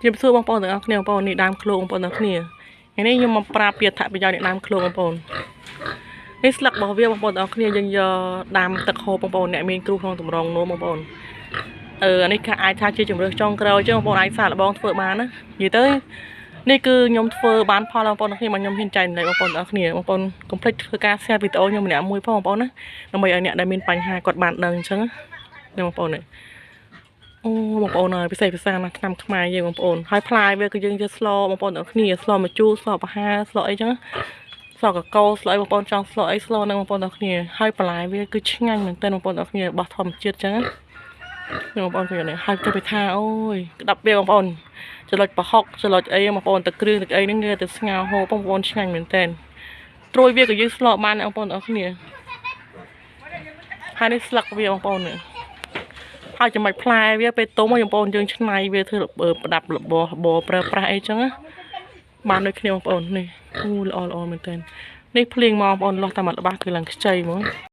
ជំរាបសួរបងប្អូនទាំងអស់គ្នាបងប្អូននេះដើមឃ្លោកបងប្អូនទាំងគ្នាថ្ងៃនេះខ្ញុំមកប្រាប់ពីអត្ថប្រយោជន៍នៃដើមឃ្លោកបងប្អូននេះស្លឹករបស់វាបងប្អូនទាំងអស់គ្នាយើងយកដាំទឹកហូបបងប្អូនអ្នកមានគ្រូក្នុងតម្រងនោមបងប្អូនអានេះអាចថាជាជំរឿសចុងក្រោយចឹងបងប្អូនអាចសាកល្បងធ្វើបានណានិយាយទៅនេះគឺខ្ញុំធ្វើបានផលបងប្អូនទាំងគ្នាមកខ្ញុំហ៊ានចែករំលែកបងប្អូនទាំងអស់គ្នាបងប្អូនកុំភ្លេចធ្វើការ share វីដេអូខ្ញុំម្នាក់មួយផងបងប្អូនណាដើម្បីឲ្យអ្នកដែលមានបញ្ហាគាត់បានដឹងអញ្ចឹងណាបងប្អូនអូបងប្អូនអើយពិសេសណាស់ឆ្នាំខ្មែរយើងបងប្អូនហើយផ្លែវាគឺយើងយកស្លបងប្អូនទាំងគ្នាស្លម្ជូរស្លប្រហាស្លអីចឹងស្លកកូរស្លអីបងប្អូនចង់ស្លអីស្លនឹងបងប្អូនទាំងគ្នាហើយបន្លែវាគឺឆ្ងាញ់មែនទែនបងប្អូនទាំងគ្នារបស់ធម្មជាតិចឹងបងប្អូនឃើញនេះហើយទៅពីថាអូយក្តាប់វាបងប្អូនចលុចប្រហុកចលុចអីបងប្អូនទឹកគ្រឿងទឹកអីហ្នឹងគេទៅស្ងោរហូបបងប្អូនឆ្ងាញ់មែនទែនត្រួយវាក៏យើងស្លបានបងប្អូនទាំងគ្នាហើយនេះស្លឹកវាបងប្អូននេះហើយចំណុចផ្លែវាពេលទុំបងប្អូនយើងឆ្នៃវាធ្វើប្រដាប់របស់ប្រើប្រាស់អីចឹងបានដូចគ្នាបងប្អូននេះអូល្អមែនទែននេះភ្លៀងមកបងប្អូនលាស់តែមួយល្បះគឺឡើងខ្ចីហ្មង